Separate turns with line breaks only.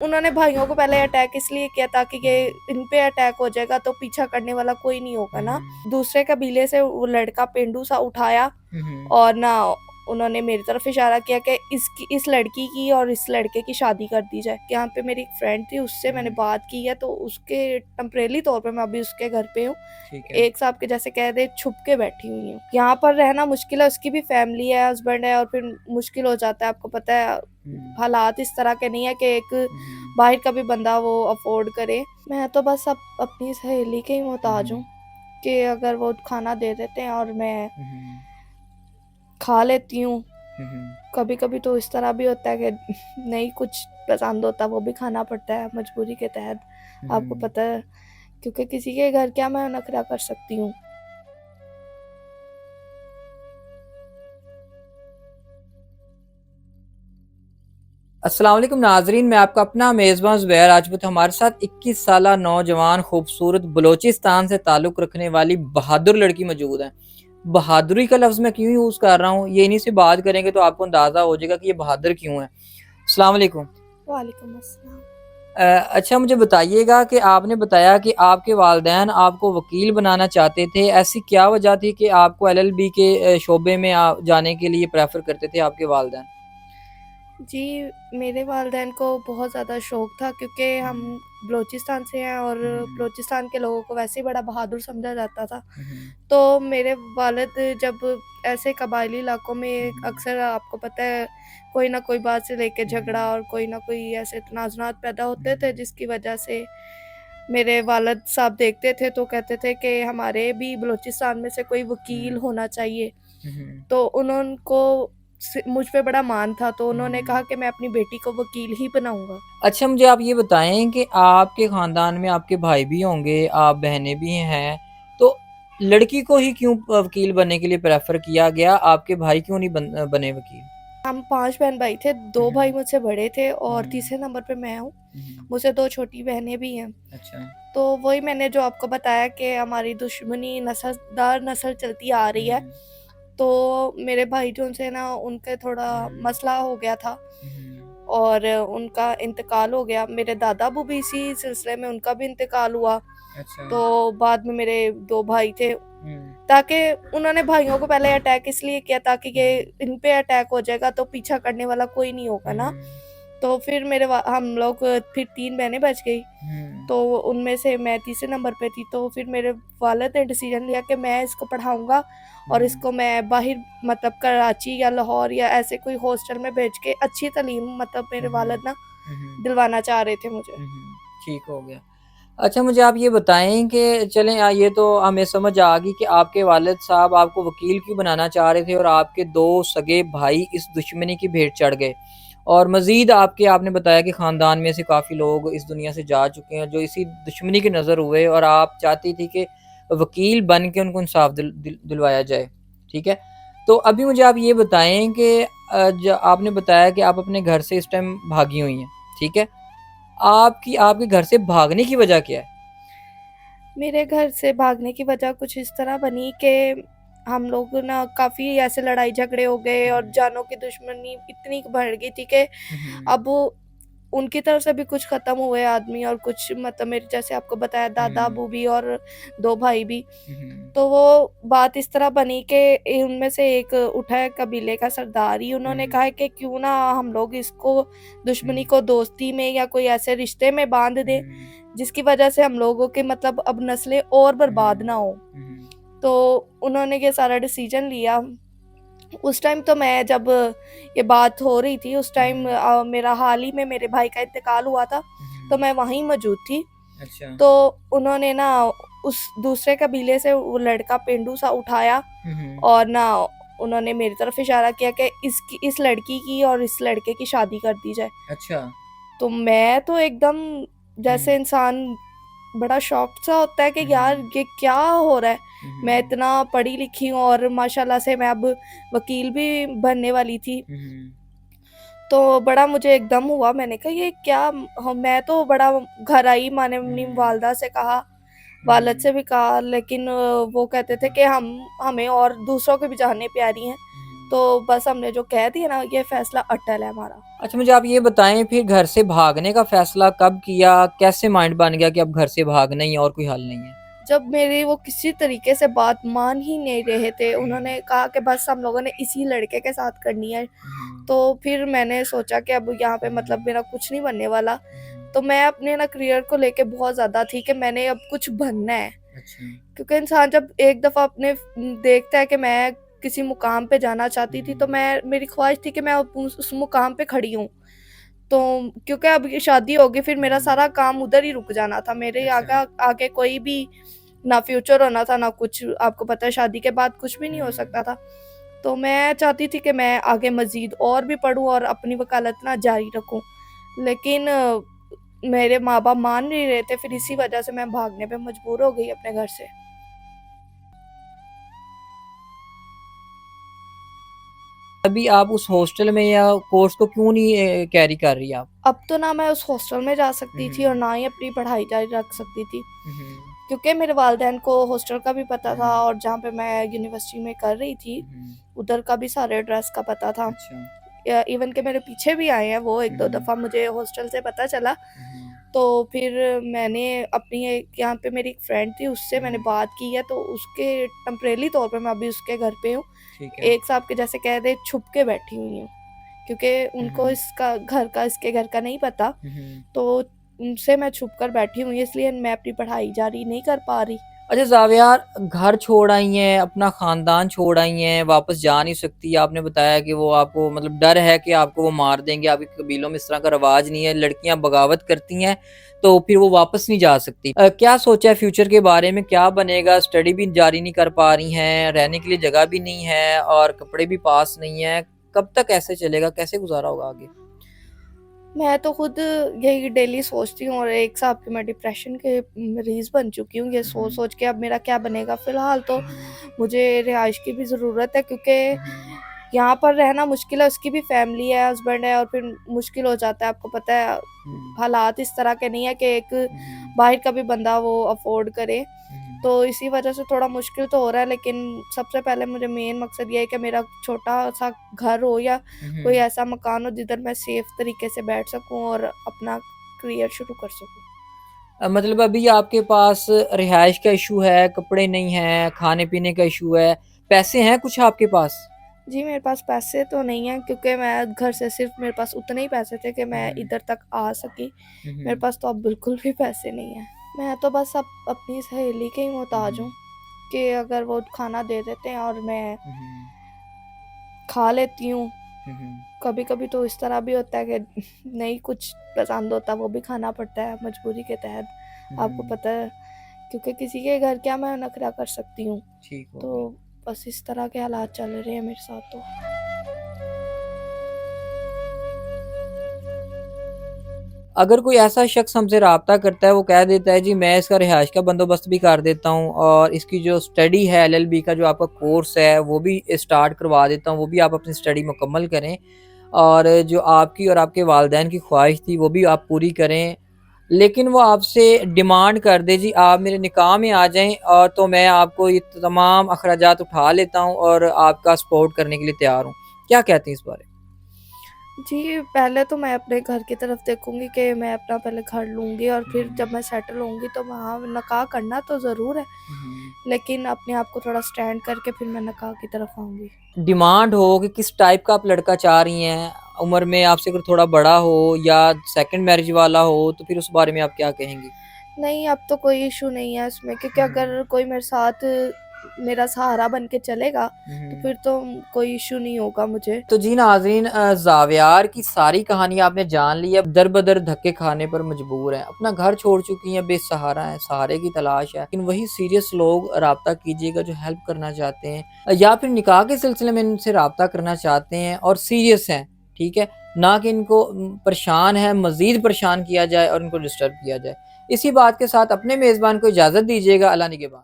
उन्होंने भाइयों को पहले अटैक इसलिए किया ताकि ये इन पे अटैक हो जाएगा तो पीछा करने वाला कोई नहीं होगा ना। दूसरे कबीले से वो लड़का पेंडू सा उठाया और ना उन्होंने मेरी तरफ इशारा किया कि इस लड़की की और इस लड़के की शादी कर दी जाए। यहाँ पे मेरी एक फ्रेंड थी, उससे मैंने बात की है, तो उसके टेम्परेरी तौर पे मैं अभी उसके घर पे हूँ। एक साहब के जैसे कह दे छुप के बैठी हुई हूँ। यहाँ पर रहना मुश्किल है, उसकी भी फैमिली है, हस्बैंड है, और फिर मुश्किल हो जाता है। आपको पता है हालात इस तरह के नहीं है कि एक बाहर का भी बंदा वो अफोर्ड करे। मैं तो बस अब अपनी सहेली के ही मोहताज हूँ कि अगर वो खाना दे देते हैं और मैं खा लेती हूँ। कभी कभी तो इस तरह भी होता है कि नहीं कुछ पसंद होता, वो भी खाना पड़ता है मजबूरी के तहत। आपको पता है, क्योंकि किसी के घर क्या मैं नखरा कर सकती हूँ।
अस्सलाम वालेकुम नाजरीन, मैं आपका अपना मेज़बान ज़ुबैर राजपूत। हमारे साथ 21 साला नौजवान खूबसूरत बलोचिस्तान से ताल्लुक़ रखने वाली बहादुर लड़की मौजूद है। बहादुरी का लफ्ज़ मैं क्यों यूज़ कर रहा हूँ, ये इन्हीं से बात करेंगे तो आपको अंदाज़ा हो जाएगा कि ये बहादुर क्यों है। अस्सलाम वालेकुम।
वालेकुम अस्सलाम।
अच्छा, मुझे बताइएगा कि आपने बताया कि आपके वालिदैन आपको वकील बनाना चाहते थे। ऐसी क्या वजह थी कि आपको एलएलबी के शोबे में जाने के लिए प्रेफ़र करते थे आपके वालिदैन?
जी, मेरे वालिदैन को बहुत ज़्यादा शौक था, क्योंकि हम बलूचिस्तान से हैं और बलूचिस्तान के लोगों को वैसे ही बड़ा बहादुर समझा जाता था। तो मेरे वालिद जब ऐसे कबायली इलाकों में अक्सर आपको पता है कोई ना कोई बात से लेके झगड़ा और कोई ना कोई ऐसे तनाज़ुरात पैदा होते थे, जिसकी वजह से मेरे वालिद साहब देखते थे तो कहते थे कि हमारे भी बलूचिस्तान में से कोई वकील होना चाहिए। तो उनको मुझ पे बड़ा मान था, तो उन्होंने कहा कि मैं अपनी बेटी को वकील ही बनाऊँगा।
अच्छा, मुझे आप ये बताएँ कि आपके ख़ानदान में आपके भाई भी होंगे, आप बहनें भी हैं, तो लड़की को ही क्यों वकील बनने के लिए प्रेफ़र किया गया? आपके भाई क्यों नहीं बने वकील?
हम 5 बहन-भाई थे, 2 भाई मुझसे बड़े थे और तीसरे नंबर पे मैं हूँ। मुझसे 2 छोटी बहनें भी हैं।
अच्छा।
तो वही मैंने जो आपको बताया कि हमारी दुश्मनी नस्ल दर नस्ल चलती आ रही है। तो मेरे भाई जो से ना उनके थोड़ा मसला हो गया था और उनका इंतकाल हो गया। मेरे दादा अबू भी इसी सिलसिले में उनका भी इंतकाल हुआ।
अच्छा।
तो बाद में मेरे 2 भाई थे, ताकि उन्होंने भाइयों को पहले अटैक इसलिए किया ताकि ये इन पे अटैक हो जाएगा तो पीछा करने वाला कोई नहीं होगा ना। तो फिर हम लोग फिर 3 बहनें बच गई। तो उनमें से मैं तीसरे नंबर पे थी। तो फिर मेरे वालिद ने डिसीजन लिया कि मैं इसको पढ़ाऊँगा और इसको मैं बाहर मतलब कराची या लाहौर या ऐसे कोई हॉस्टल में भेज के अच्छी तालीम मतलब मेरे वालिद ना दिलवाना चाह रहे थे मुझे।
ठीक हो गया। अच्छा, मुझे आप ये बताएँ कि चलें ये तो हमें समझ आ गई कि आपके वालिद साहब आपको वकील क्यों बनाना चाह रहे थे और आपके 2 सगे भाई इस दुश्मनी की भेंट चढ़ गए। और मज़ीद आपने बताया कि ख़ानदान में से काफ़ी लोग इस दुनिया से जा चुके हैं जो इसी दुश्मनी की नज़र हुए और आप चाहती थी कि वकील बन के उनको इंसाफ़ दिलवाया जाए, ठीक है? तो अभी मुझे आप ये बताएँ कि ज आपने बताया कि आप अपने घर से इस टाइम भागी हुई हैं, ठीक है? आपके घर से भागने की वजह क्या है?
मेरे घर से भागने की वजह कुछ इस तरह बनी कि हम लोग ना काफ़ी ऐसे लड़ाई झगड़े हो गए और जानों की दुश्मनी इतनी बढ़ गई थी कि अब उनकी तरफ से भी कुछ ख़त्म हुए आदमी और कुछ मतलब मेरे जैसे आपको बताया दादा अबू भी और 2 भाई भी। तो वो बात इस तरह बनी कि उनमें से एक उठा है कबीले का सरदार ही, उन्होंने कहा है कि क्यों ना हम लोग इसको दुश्मनी को दोस्ती में या कोई ऐसे रिश्ते में बाँध दें, जिसकी वजह से हम लोगों के मतलब अब नस्लें और बर्बाद ना हो। तो उन्होंने ये सारा डिसीजन लिया। उस टाइम तो मैं जब ये बात हो रही थी उस टाइम मेरा हाल ही में मेरे भाई का इंतकाल हुआ था, तो मैं वहीं मौजूद थी।
अच्छा।
तो उन्होंने ना उस दूसरे कबीले से वो लड़का पेंडू सा उठाया और ना उन्होंने मेरी तरफ इशारा किया कि इस लड़की की और इस लड़के की शादी कर दी जाए।
अच्छा।
तो मैं तो एकदम जैसे इंसान बड़ा शॉक्ड सा होता है कि यार ये क्या हो रहा है। मैं इतना पढ़ी लिखी हूँ और माशाल्लाह से मैं अब वकील भी बनने वाली थी। तो बड़ा मुझे एकदम हुआ, मैंने कहा ये क्या मैं तो बड़ा घर आई, मैंने अपनी वालदा से कहा, वालिद से भी कहा, लेकिन वो कहते थे कि हमें और दूसरों की भी जानें प्यारी हैं। तो बस हमने जो कह दिया ना, ये फैसला अटल है हमारा।
अच्छा मुझे आप ये बताएं, फिर घर से भागने का फैसला कब किया? कैसे माइंड बन गया कि अब घर से भागना ही है और कोई हल नहीं है?
जब मेरी वो किसी तरीके से बात मान ही नहीं रहे थे, उन्होंने कहा कि बस हम लोगों ने इसी लड़के के साथ करनी है। तो फिर मैंने सोचा कि अब यहाँ पे मतलब मेरा कुछ नहीं बनने वाला। तो मैं अपने ना करियर को लेके बहुत ज़्यादा थी कि मैंने अब कुछ बनना है।
अच्छा।
क्योंकि इंसान जब एक दफ़ा अपने देखता है कि मैं किसी मुकाम पे जाना चाहती थी, तो मेरी ख्वाहिश थी कि मैं उस मुकाम पे खड़ी हूँ। तो क्योंकि अब ये शादी होगी, फिर मेरा सारा काम उधर ही रुक जाना था। मेरे आगे आगे कोई भी ना फ्यूचर होना था, ना कुछ। आपको पता है शादी के बाद कुछ भी नहीं हो सकता था। तो मैं चाहती थी कि मैं आगे मज़ीद और भी पढूँ और अपनी वकालत ना जारी रखूँ। लेकिन मेरे माँ-बाप मान नहीं रहे थे, फिर इसी वजह से मैं भागने पे मजबूर हो गई अपने घर से।
अभी आप उस हॉस्टल में या कोर्स को क्यों नहीं कैरी कर रही आप?
अब तो ना मैं उस हॉस्टल में जा सकती थी और ना ही अपनी पढ़ाई जारी रख सकती थी। क्योंकि मेरे वालिदैन को हॉस्टल का भी पता था और जहाँ पे मैं यूनिवर्सिटी में कर रही थी, उधर का भी सारे एड्रेस का पता था।
अच्छा।
इवन के मेरे पीछे भी आए हैं वो 1-2 दफ़ा, मुझे हॉस्टल से पता चला। तो फिर मैंने अपनी यहाँ पे मेरी एक फ्रेंड थी, उससे मैंने बात की है, तो उसके टेम्परेरी तौर पे मैं अभी उसके घर पे हूँ। एक साहब के जैसे कह दे छुप के बैठी हुई हूँ, क्योंकि उनको इसका इसके घर का नहीं पता। तो उनसे मैं छुप कर बैठी हुई, इसलिए मैं अपनी पढ़ाई जारी नहीं कर पा रही।
अच्छा ज़ावियार, घर छोड़ आई हैं, अपना ख़ानदान छोड़ आई हैं, वापस जा नहीं सकती। आपने बताया कि वो आपको मतलब डर है कि आपको वो मार देंगे, आपके कबीलों में इस तरह का रवाज नहीं है, लड़कियां बगावत करती हैं तो फिर वो वापस नहीं जा सकती। क्या सोचा है फ्यूचर के बारे में, क्या बनेगा? स्टडी भी जारी नहीं कर पा रही हैं, रहने के लिए जगह भी नहीं है और कपड़े भी पास नहीं है। कब तक ऐसे चलेगा, कैसे गुजारा होगा आगे?
मैं तो खुद यही डेली सोचती हूँ और एक हिसाब की मैं डिप्रेशन के मरीज़ बन चुकी हूँ, ये सोच-सोच के अब मेरा क्या बनेगा। फ़िलहाल तो मुझे रिहाइश की भी ज़रूरत है, क्योंकि यहाँ पर रहना मुश्किल है, उसकी भी फैमिली है, हस्बैंड है और फिर मुश्किल हो जाता है। आपको पता है हालात इस तरह के नहीं है कि एक बाहर का भी बंदा वो अफ़ोर्ड करे। तो इसी वजह से थोड़ा मुश्किल तो हो रहा है, लेकिन सबसे पहले मुझे मेन मकसद ये है कि मेरा छोटा-सा घर हो या कोई ऐसा मकान हो जिधर मैं सेफ तरीके से बैठ सकूँ और अपना करियर शुरू कर सकूँ।
मतलब अभी आपके पास रिहाइश का इशू है, कपड़े नहीं हैं, खाने-पीने का इशू है, पैसे हैं कुछ आपके पास?
जी, मेरे पास पैसे तो नहीं हैं, क्योंकि मैं घर से सिर्फ़ मेरे पास उतने ही पैसे थे कि मैं इधर तक आ सकी। मेरे पास तो अब बिल्कुल भी पैसे नहीं हैं। मैं तो बस अब अपनी सहेली के ही मोहताज हूँ कि अगर वो खाना दे देते हैं और मैं खा लेती हूँ। कभी-कभी तो इस तरह भी होता है कि नहीं कुछ पसंद होता, वो भी खाना पड़ता है मजबूरी के तहत। आपको पता है, क्योंकि किसी के घर क्या मैं नखरा कर सकती हूँ।
ठीक हो
तो
गया।
बस इस तरह के हालात चल रहे हैं मेरे साथ तो।
अगर कोई ऐसा शख्स हमसे राब्ता करता है, वो कह देता है जी मैं इसका रिहाइश का बंदोबस्त भी कर देता हूँ और इसकी जो स्टडी है एलएलबी का जो आपका कोर्स है वो भी स्टार्ट करवा देता हूँ, वो भी आप अपनी स्टडी मुकम्मल करें और जो आपकी और आपके वालिदैन की ख्वाहिश थी वो भी आप पूरी करें। लेकिन वो आपसे डिमांड कर दे जी आप मेरे निकाह में आ जाएँ और तो मैं आपको ये तमाम अखराजात उठा लेता हूँ और आपका सपोर्ट करने के लिए तैयार हूँ। क्या कहती हैं इस बारे में?
जी, पहले तो मैं अपने घर की तरफ देखूँगी कि मैं अपना पहले घर लूँगी और फिर जब मैं सेटल होंगी तो वहाँ निकाह करना तो ज़रूर है, लेकिन अपने आप को थोड़ा स्टैंड करके फिर मैं निकाह की तरफ आऊँगी।
डिमांड हो कि किस टाइप का आप लड़का चाह रही हैं, उम्र में आपसे अगर थोड़ा बड़ा हो या सेकंड मैरिज वाला हो, तो फिर उस बारे में आप क्या कहेंगी?
नहीं, अब तो कोई इश्यू नहीं है इसमें, क्योंकि अगर कोई मेरे साथ मेरा सहारा बन के चलेगा, तो फिर तो कोई इश्यू नहीं होगा मुझे।
तो जी नाज़रीन, ज़ावियार की सारी कहानी आपने जान ली है। दर-बदर धक्के खाने पर मजबूर हैं, अपना घर छोड़ चुकी हैं, बेसहारा हैं, सहारे की तलाश है। लेकिन वही सीरियस लोग राब्ता कीजिएगा जो हेल्प करना चाहते हैं या फिर निकाह के सिलसिले में इनसे राब्ता करना चाहते हैं और सीरियस हैं, ठीक है? ना कि इनको परेशान है, मज़ीद परेशान किया जाए और इनको डिस्टर्ब किया जाए। इसी बात के साथ अपने मेज़बान को इजाज़त दीजिएगा। अल्लाह निगहबान।